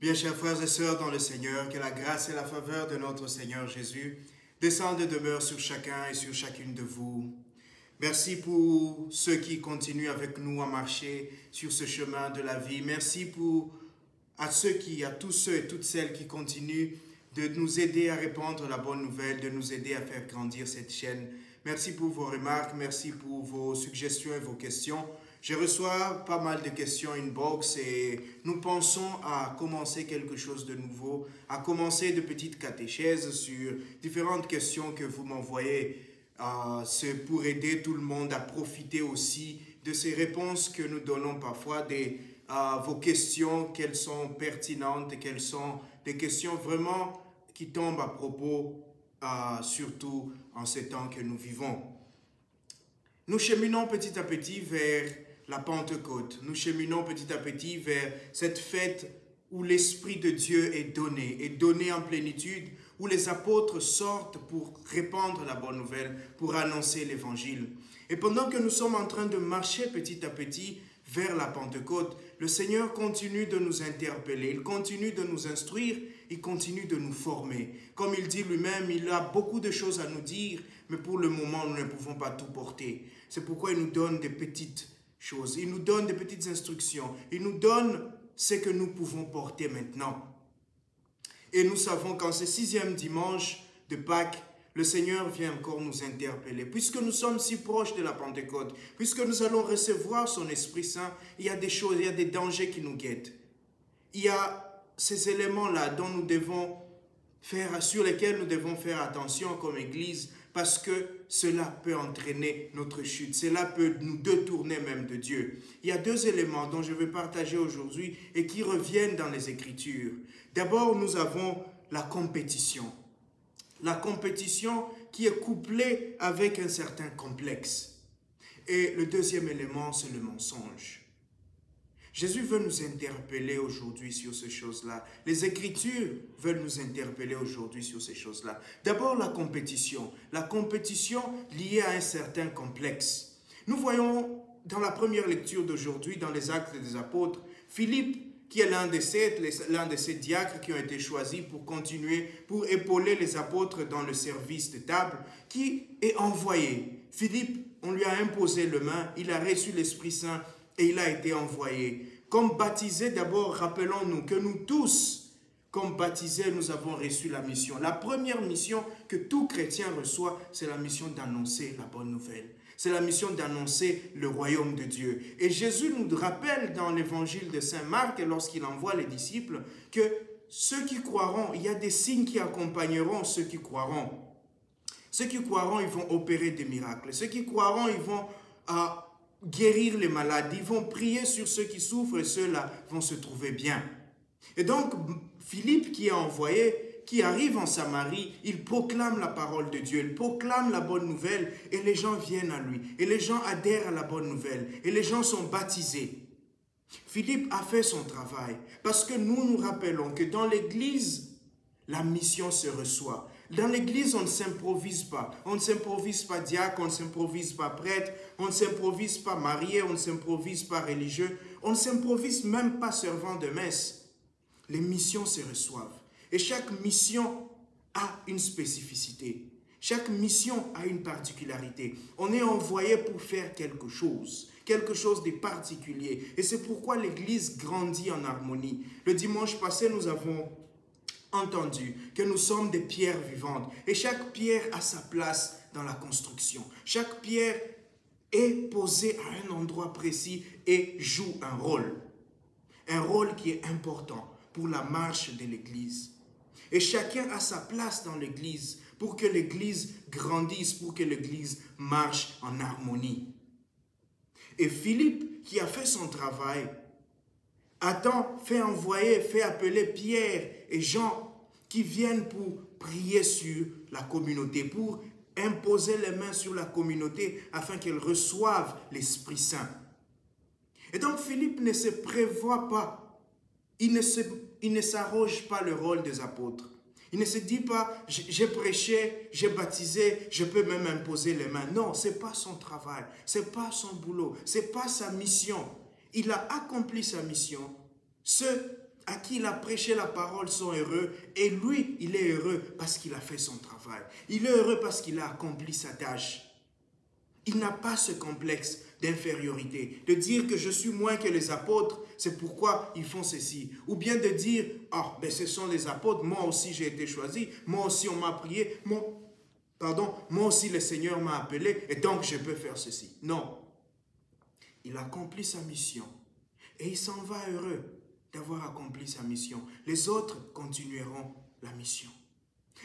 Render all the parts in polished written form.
Bien, chers frères et sœurs dans le Seigneur, que la grâce et la faveur de notre Seigneur Jésus descendent et demeurent sur chacun et sur chacune de vous. Merci pour ceux qui continuent avec nous à marcher sur ce chemin de la vie. Merci à tous ceux et toutes celles qui continuent de nous aider à répandre la bonne nouvelle, de nous aider à faire grandir cette chaîne. Merci pour vos remarques, merci pour vos suggestions et vos questions. Je reçois pas mal de questions inbox et nous pensons à commencer quelque chose de nouveau, à commencer de petites catéchèses sur différentes questions que vous m'envoyez. C'est pour aider tout le monde à profiter aussi de ces réponses que nous donnons parfois, vos questions, qu'elles sont pertinentes, qu'elles sont des questions vraiment qui tombent à propos, surtout en ces temps que nous vivons. Nous cheminons petit à petit vers la Pentecôte. Nous cheminons petit à petit vers cette fête où l'Esprit de Dieu est donné en plénitude, où les apôtres sortent pour répandre la bonne nouvelle, pour annoncer l'Évangile. Et pendant que nous sommes en train de marcher petit à petit vers la Pentecôte, le Seigneur continue de nous interpeller, il continue de nous instruire, il continue de nous former. Comme il dit lui-même, il a beaucoup de choses à nous dire, mais pour le moment, nous ne pouvons pas tout porter. C'est pourquoi il nous donne des petites choses, il nous donne des petites instructions, il nous donne ce que nous pouvons porter maintenant. Et nous savons qu'en ce 6e dimanche de Pâques, le Seigneur vient encore nous interpeller. Puisque nous sommes si proches de la Pentecôte, puisque nous allons recevoir son Esprit Saint, il y a des choses, il y a des dangers qui nous guettent. Il y a ces éléments-là sur lesquels nous devons faire attention comme Église, parce que cela peut entraîner notre chute. Cela peut nous détourner même de Dieu. Il y a 2 éléments dont je vais partager aujourd'hui et qui reviennent dans les Écritures. D'abord, nous avons la compétition. La compétition qui est couplée avec un certain complexe. Et le 2e élément, c'est le mensonge. Jésus veut nous interpeller aujourd'hui sur ces choses-là. Les Écritures veulent nous interpeller aujourd'hui sur ces choses-là. D'abord, la compétition. La compétition liée à un certain complexe. Nous voyons dans la première lecture d'aujourd'hui, dans les Actes des Apôtres, Philippe, qui est l'un de ces diacres qui ont été choisis pour continuer, pour épauler les apôtres dans le service de table, qui est envoyé. Philippe, on lui a imposé le main, il a reçu l'Esprit Saint et il a été envoyé. Comme baptisés, d'abord, rappelons-nous que nous tous, comme baptisés, nous avons reçu la mission. La première mission que tout chrétien reçoit, c'est la mission d'annoncer la bonne nouvelle. C'est la mission d'annoncer le royaume de Dieu. Et Jésus nous rappelle dans l'évangile de Saint Marc, lorsqu'il envoie les disciples, que ceux qui croiront, il y a des signes qui accompagneront ceux qui croiront. Ceux qui croiront, ils vont opérer des miracles. Ceux qui croiront, ils vont guérir les malades. Ils vont prier sur ceux qui souffrent et ceux-là vont se trouver bien. Et donc, Philippe qui est envoyé, qui arrive en Samarie, il proclame la parole de Dieu, il proclame la bonne nouvelle et les gens viennent à lui. Et les gens adhèrent à la bonne nouvelle et les gens sont baptisés. Philippe a fait son travail parce que nous nous rappelons que dans l'Église, la mission se reçoit. Dans l'Église, on ne s'improvise pas. On ne s'improvise pas diacre, on ne s'improvise pas prêtre, on ne s'improvise pas marié, on ne s'improvise pas religieux, on ne s'improvise même pas servant de messe. Les missions se reçoivent. Et chaque mission a une spécificité. Chaque mission a une particularité. On est envoyé pour faire quelque chose de particulier. Et c'est pourquoi l'Église grandit en harmonie. Le dimanche passé, nous avons entendu que nous sommes des pierres vivantes. Et chaque pierre a sa place dans la construction. Chaque pierre est posée à un endroit précis et joue un rôle. Un rôle qui est important pour la marche de l'Église. Et chacun a sa place dans l'Église pour que l'Église grandisse, pour que l'Église marche en harmonie. Et Philippe, qui a fait son travail, fait envoyer, fait appeler Pierre et Jean qui viennent pour prier sur la communauté, pour imposer les mains sur la communauté afin qu'elle reçoive l'Esprit Saint. Et donc Philippe ne se prévoit pas, il ne s'arroge pas le rôle des apôtres. Il ne se dit pas, j'ai prêché, j'ai baptisé, je peux même imposer les mains. Non, ce n'est pas son travail, ce n'est pas son boulot, ce n'est pas sa mission. Il a accompli sa mission. à qui il a prêché la parole sont heureux. Et lui, il est heureux parce qu'il a fait son travail. Il est heureux parce qu'il a accompli sa tâche. Il n'a pas ce complexe d'infériorité, de dire que je suis moins que les apôtres, c'est pourquoi ils font ceci. Ou bien de dire, ah, ben ce sont les apôtres, moi aussi j'ai été choisi, moi aussi on m'a prié, moi aussi le Seigneur m'a appelé, et donc je peux faire ceci. Non. Il accomplit sa mission, et il s'en va heureux d'avoir accompli sa mission. Les autres continueront la mission.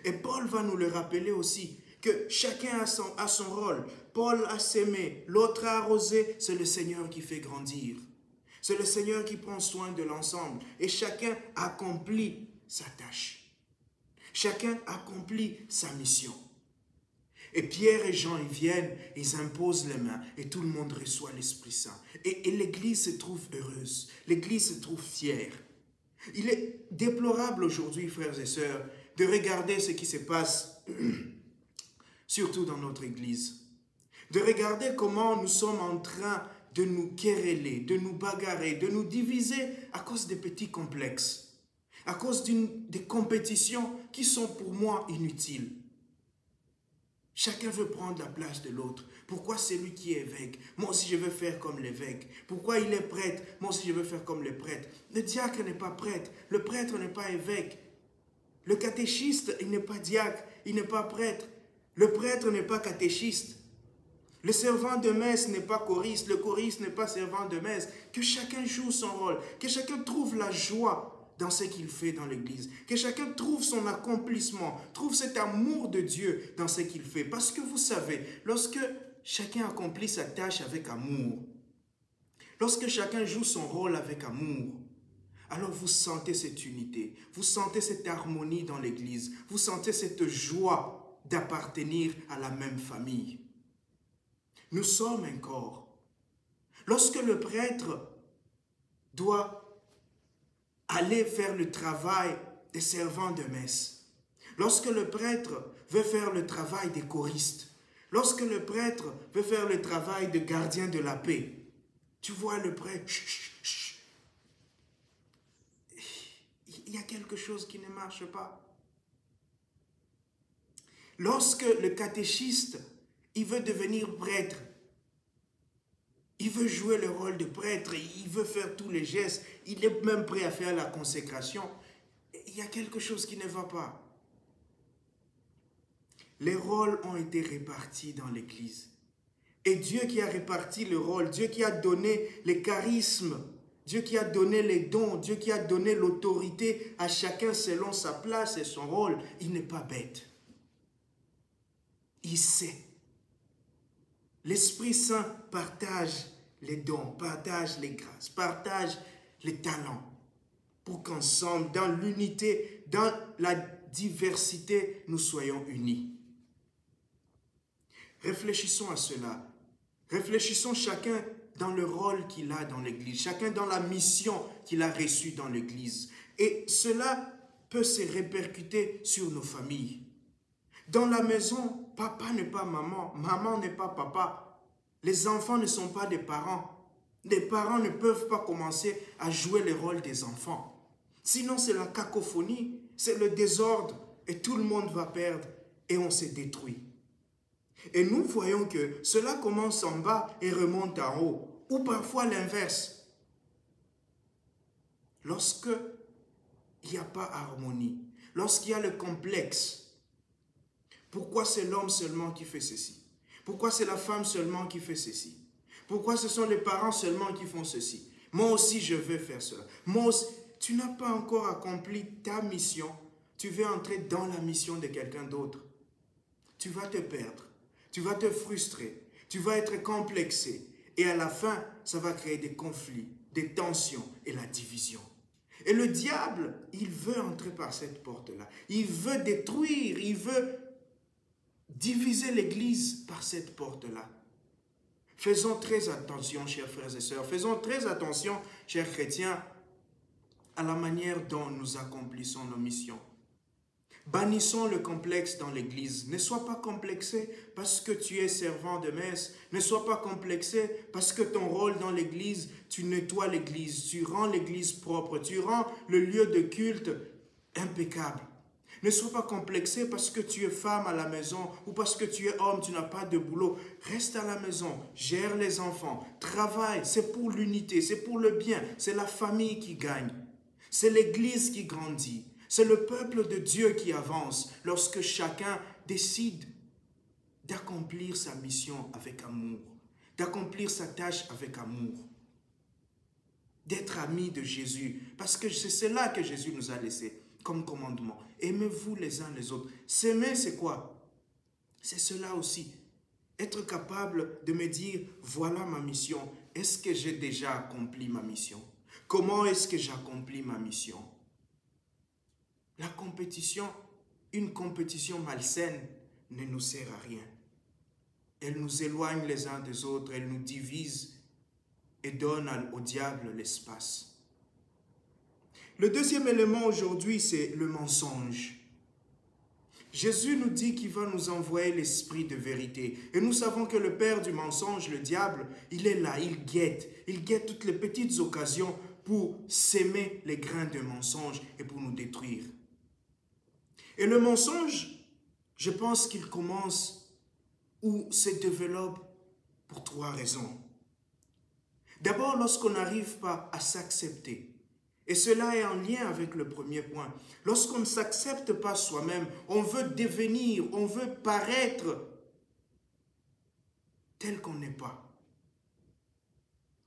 Et Paul va nous le rappeler aussi, que chacun a son rôle. Paul a sémé, l'autre a arrosé, c'est le Seigneur qui fait grandir. C'est le Seigneur qui prend soin de l'ensemble. Et chacun accomplit sa tâche. Chacun accomplit sa mission. Et Pierre et Jean, ils viennent, ils imposent les mains et tout le monde reçoit l'Esprit Saint. Et l'Église se trouve heureuse. L'Église se trouve fière. Il est déplorable aujourd'hui, frères et sœurs, de regarder ce qui se passe surtout dans notre Église. De regarder comment nous sommes en train de nous quereller, de nous bagarrer, de nous diviser à cause des petits complexes, à cause des compétitions qui sont pour moi inutiles. Chacun veut prendre la place de l'autre. Pourquoi c'est lui qui est évêque? Moi aussi je veux faire comme l'évêque. Pourquoi il est prêtre? Moi aussi je veux faire comme le prêtre. Le diacre n'est pas prêtre, le prêtre n'est pas évêque. Le catéchiste, il n'est pas diacre, il n'est pas prêtre. Le prêtre n'est pas catéchiste. Le servant de messe n'est pas choriste. Le choriste n'est pas servant de messe. Que chacun joue son rôle. Que chacun trouve la joie dans ce qu'il fait dans l'église. Que chacun trouve son accomplissement. Trouve cet amour de Dieu dans ce qu'il fait. Parce que vous savez, lorsque chacun accomplit sa tâche avec amour, lorsque chacun joue son rôle avec amour, alors vous sentez cette unité. Vous sentez cette harmonie dans l'église. Vous sentez cette joie d'appartenir à la même famille. Nous sommes un corps. Lorsque le prêtre doit aller faire le travail des servants de messe, lorsque le prêtre veut faire le travail des choristes, lorsque le prêtre veut faire le travail de gardien de la paix, tu vois le prêtre, il y a quelque chose qui ne marche pas. Lorsque le catéchiste, il veut devenir prêtre, il veut jouer le rôle de prêtre, il veut faire tous les gestes, il est même prêt à faire la consécration, il y a quelque chose qui ne va pas. Les rôles ont été répartis dans l'Église. Et Dieu qui a réparti le rôle, Dieu qui a donné les charismes, Dieu qui a donné les dons, Dieu qui a donné l'autorité à chacun selon sa place et son rôle, il n'est pas bête. Il sait. L'Esprit Saint partage les dons, partage les grâces, partage les talents pour qu'ensemble, dans l'unité, dans la diversité, nous soyons unis. Réfléchissons à cela. Réfléchissons chacun dans le rôle qu'il a dans l'Église, chacun dans la mission qu'il a reçue dans l'Église. Et cela peut se répercuter sur nos familles. Dans la maison, papa n'est pas maman, maman n'est pas papa. Les enfants ne sont pas des parents. Les parents ne peuvent pas commencer à jouer le rôle des enfants. Sinon, c'est la cacophonie, c'est le désordre et tout le monde va perdre et on se détruit. Et nous voyons que cela commence en bas et remonte en haut, ou parfois l'inverse. Lorsque il n'y a pas harmonie, lorsqu'il y a le complexe, pourquoi c'est l'homme seulement qui fait ceci? Pourquoi c'est la femme seulement qui fait ceci? Pourquoi ce sont les parents seulement qui font ceci? Moi aussi, je veux faire cela. Moi aussi, tu n'as pas encore accompli ta mission. Tu veux entrer dans la mission de quelqu'un d'autre. Tu vas te perdre. Tu vas te frustrer. Tu vas être complexé. Et à la fin, ça va créer des conflits, des tensions et la division. Et le diable, il veut entrer par cette porte-là. Il veut détruire, il veut diviser l'Église par cette porte-là. Faisons très attention, chers frères et sœurs. Faisons très attention, chers chrétiens, à la manière dont nous accomplissons nos missions. Bannissons le complexe dans l'Église. Ne sois pas complexé parce que tu es servant de messe. Ne sois pas complexé parce que ton rôle dans l'Église, tu nettoies l'Église, tu rends l'Église propre, tu rends le lieu de culte impeccable. Ne sois pas complexé parce que tu es femme à la maison ou parce que tu es homme, tu n'as pas de boulot. Reste à la maison, gère les enfants, travaille, c'est pour l'unité, c'est pour le bien, c'est la famille qui gagne. C'est l'Église qui grandit. C'est le peuple de Dieu qui avance lorsque chacun décide d'accomplir sa mission avec amour, d'accomplir sa tâche avec amour, d'être ami de Jésus. Parce que c'est cela que Jésus nous a laissé comme commandement. Aimez-vous les uns les autres. S'aimer, c'est quoi? C'est cela aussi. Être capable de me dire, voilà ma mission. Est-ce que j'ai déjà accompli ma mission? Comment est-ce que j'accomplis ma mission? La compétition, une compétition malsaine, ne nous sert à rien. Elle nous éloigne les uns des autres, elle nous divise et donne au diable l'espace. Le deuxième élément aujourd'hui, c'est le mensonge. Jésus nous dit qu'il va nous envoyer l'esprit de vérité. Et nous savons que le père du mensonge, le diable, il est là, il guette toutes les petites occasions pour s'aimer les grains de mensonge et pour nous détruire. Et le mensonge, je pense qu'il commence ou se développe pour 3 raisons. D'abord, lorsqu'on n'arrive pas à s'accepter. Et cela est en lien avec le premier point. Lorsqu'on ne s'accepte pas soi-même, on veut devenir, on veut paraître tel qu'on n'est pas.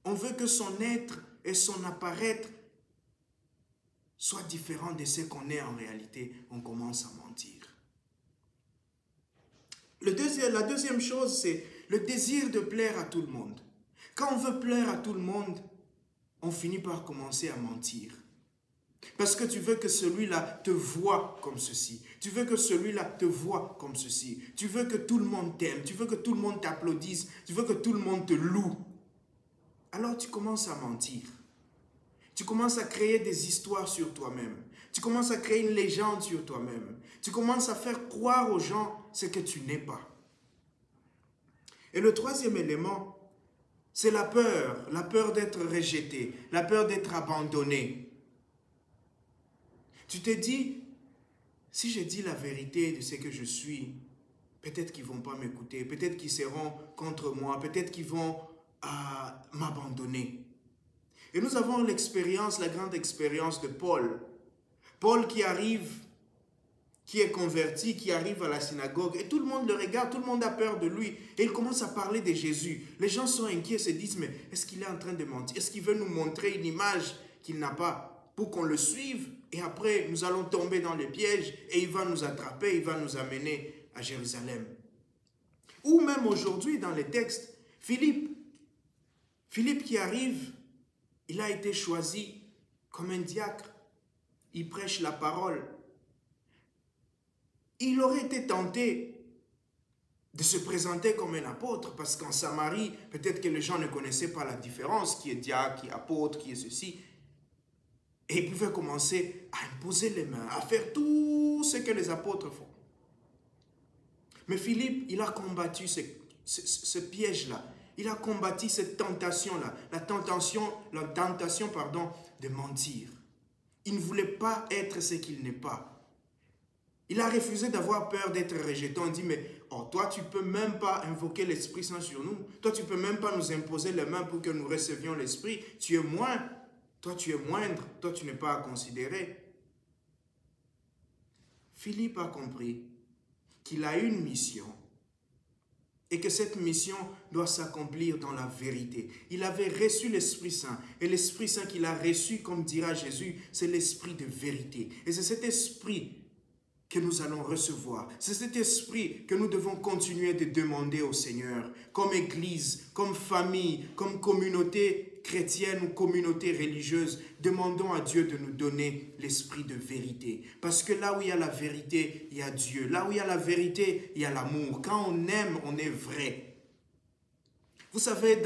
On veut que son être et son apparaître soient différents de ce qu'on est en réalité. On commence à mentir. La deuxième chose, c'est le désir de plaire à tout le monde. Quand on veut plaire à tout le monde, on finit par commencer à mentir. Parce que tu veux que celui-là te voie comme ceci. Tu veux que celui-là te voie comme ceci. Tu veux que tout le monde t'aime. Tu veux que tout le monde t'applaudisse. Tu veux que tout le monde te loue. Alors tu commences à mentir. Tu commences à créer des histoires sur toi-même. Tu commences à créer une légende sur toi-même. Tu commences à faire croire aux gens ce que tu n'es pas. Et le troisième élément, c'est la peur d'être rejeté, la peur d'être abandonné. Tu te dis, si je dis la vérité de ce que je suis, peut-être qu'ils ne vont pas m'écouter, peut-être qu'ils seront contre moi, peut-être qu'ils vont m'abandonner. Et nous avons l'expérience, la grande expérience de Paul. Paul qui arrive, qui est converti, qui arrive à la synagogue, et tout le monde le regarde, tout le monde a peur de lui, et il commence à parler de Jésus. Les gens sont inquiets, se disent, mais est-ce qu'il est en train de mentir? Est-ce qu'il veut nous montrer une image qu'il n'a pas pour qu'on le suive? Et après, nous allons tomber dans les pièges, et il va nous attraper, il va nous amener à Jérusalem. Ou même aujourd'hui, dans les textes, Philippe qui arrive, il a été choisi comme un diacre. Il prêche la parole. Il aurait été tenté de se présenter comme un apôtre, parce qu'en Samarie, peut-être que les gens ne connaissaient pas la différence, qui est diacre, qui est apôtre, qui est ceci. Et il pouvait commencer à imposer les mains, à faire tout ce que les apôtres font. Mais Philippe, il a combattu ce piège-là. Il a combattu cette tentation-là, la tentation de mentir. Il ne voulait pas être ce qu'il n'est pas. Il a refusé d'avoir peur d'être rejeté. On dit, mais toi, tu ne peux même pas invoquer l'Esprit Saint sur nous. Toi, tu ne peux même pas nous imposer les mains pour que nous recevions l'Esprit. Tu es moins. Toi, tu es moindre. Toi, tu n'es pas à considérer. Philippe a compris qu'il a une mission. Et que cette mission doit s'accomplir dans la vérité. Il avait reçu l'Esprit Saint. Et l'Esprit Saint qu'il a reçu, comme dira Jésus, c'est l'Esprit de vérité. Et c'est cet Esprit que nous allons recevoir. C'est cet esprit que nous devons continuer de demander au Seigneur, comme Église, comme famille, comme communauté chrétienne ou communauté religieuse. Demandons à Dieu de nous donner l'esprit de vérité. Parce que là où il y a la vérité, il y a Dieu. Là où il y a la vérité, il y a l'amour. Quand on aime, on est vrai. Vous savez,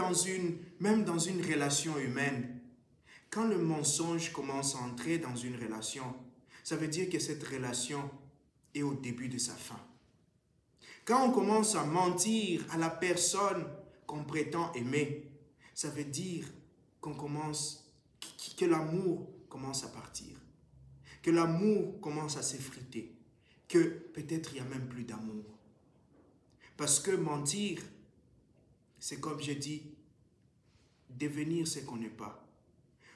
même dans une relation humaine, quand le mensonge commence à entrer dans une relation, ça veut dire que cette relation et au début de sa fin. Quand on commence à mentir à la personne qu'on prétend aimer, ça veut dire que l'amour commence à partir, que l'amour commence à s'effriter, que peut-être il n'y a même plus d'amour. Parce que mentir, c'est comme je dis, devenir ce qu'on n'est pas.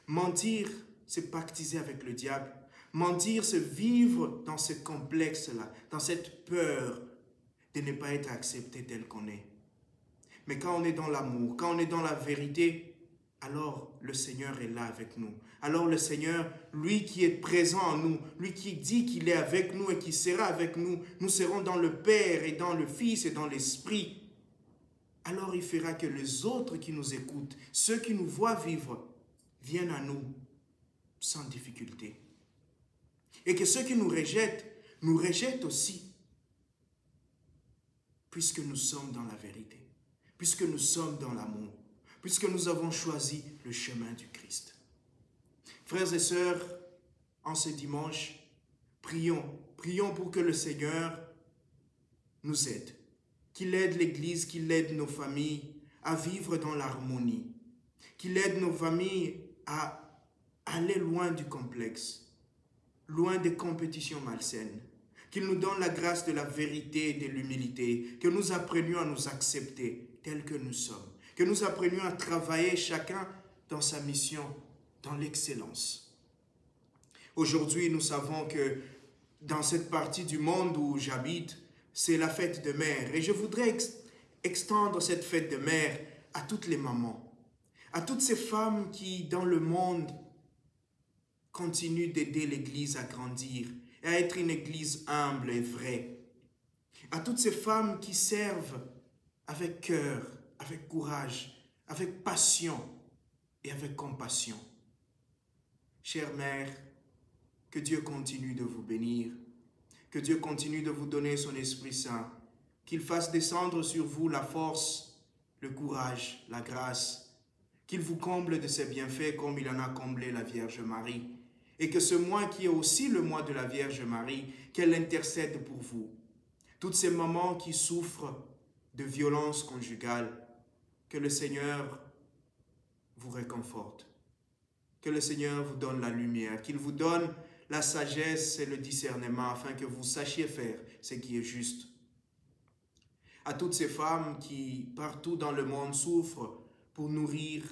Mentir, c'est pactiser avec le diable. Mentir, c'est vivre dans ce complexe-là, dans cette peur de ne pas être accepté tel qu'on est. Mais quand on est dans l'amour, quand on est dans la vérité, alors le Seigneur est là avec nous. Alors le Seigneur, lui qui est présent en nous, lui qui dit qu'il est avec nous et qui sera avec nous, nous serons dans le Père et dans le Fils et dans l'Esprit. Alors il fera que les autres qui nous écoutent, ceux qui nous voient vivre, viennent à nous sans difficulté. Et que ceux qui nous rejettent aussi, puisque nous sommes dans la vérité, puisque nous sommes dans l'amour, puisque nous avons choisi le chemin du Christ. Frères et sœurs, en ce dimanche, prions pour que le Seigneur nous aide, qu'il aide l'Église, qu'il aide nos familles à vivre dans l'harmonie, qu'il aide nos familles à aller loin du complexe, loin des compétitions malsaines, qu'il nous donne la grâce de la vérité et de l'humilité, que nous apprenions à nous accepter tels que nous sommes, que nous apprenions à travailler chacun dans sa mission, dans l'excellence. Aujourd'hui, nous savons que dans cette partie du monde où j'habite, c'est la fête de mère. Et je voudrais extendre cette fête de mère à toutes les mamans, à toutes ces femmes qui, dans le monde, continuent d'aider l'Église à grandir et à être une Église humble et vraie. À toutes ces femmes qui servent avec cœur, avec courage, avec passion et avec compassion. Chère mère, que Dieu continue de vous bénir, que Dieu continue de vous donner son Esprit Saint, qu'il fasse descendre sur vous la force, le courage, la grâce, qu'il vous comble de ses bienfaits comme il en a comblé la Vierge Marie, et que ce mois qui est aussi le mois de la Vierge Marie, qu'elle intercède pour vous. Toutes ces mamans qui souffrent de violences conjugales, que le Seigneur vous réconforte, que le Seigneur vous donne la lumière, qu'il vous donne la sagesse et le discernement afin que vous sachiez faire ce qui est juste. À toutes ces femmes qui, partout dans le monde, souffrent pour nourrir,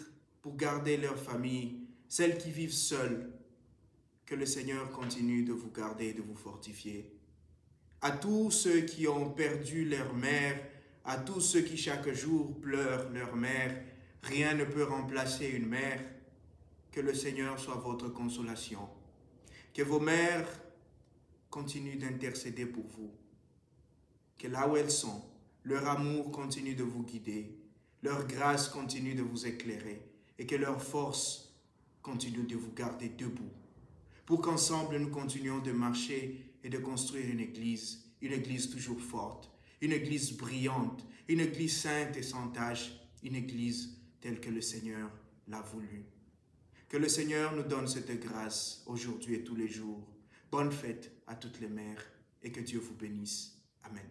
pour garder leur famille, celles qui vivent seules, que le Seigneur continue de vous garder et de vous fortifier. À tous ceux qui ont perdu leur mère, à tous ceux qui chaque jour pleurent leur mère, rien ne peut remplacer une mère. Que le Seigneur soit votre consolation. Que vos mères continuent d'intercéder pour vous. Que là où elles sont, leur amour continue de vous guider, leur grâce continue de vous éclairer et que leur force continue de vous garder debout. Pour qu'ensemble nous continuions de marcher et de construire une église toujours forte, une église brillante, une église sainte et sans tache, une église telle que le Seigneur l'a voulu. Que le Seigneur nous donne cette grâce aujourd'hui et tous les jours. Bonne fête à toutes les mères et que Dieu vous bénisse. Amen.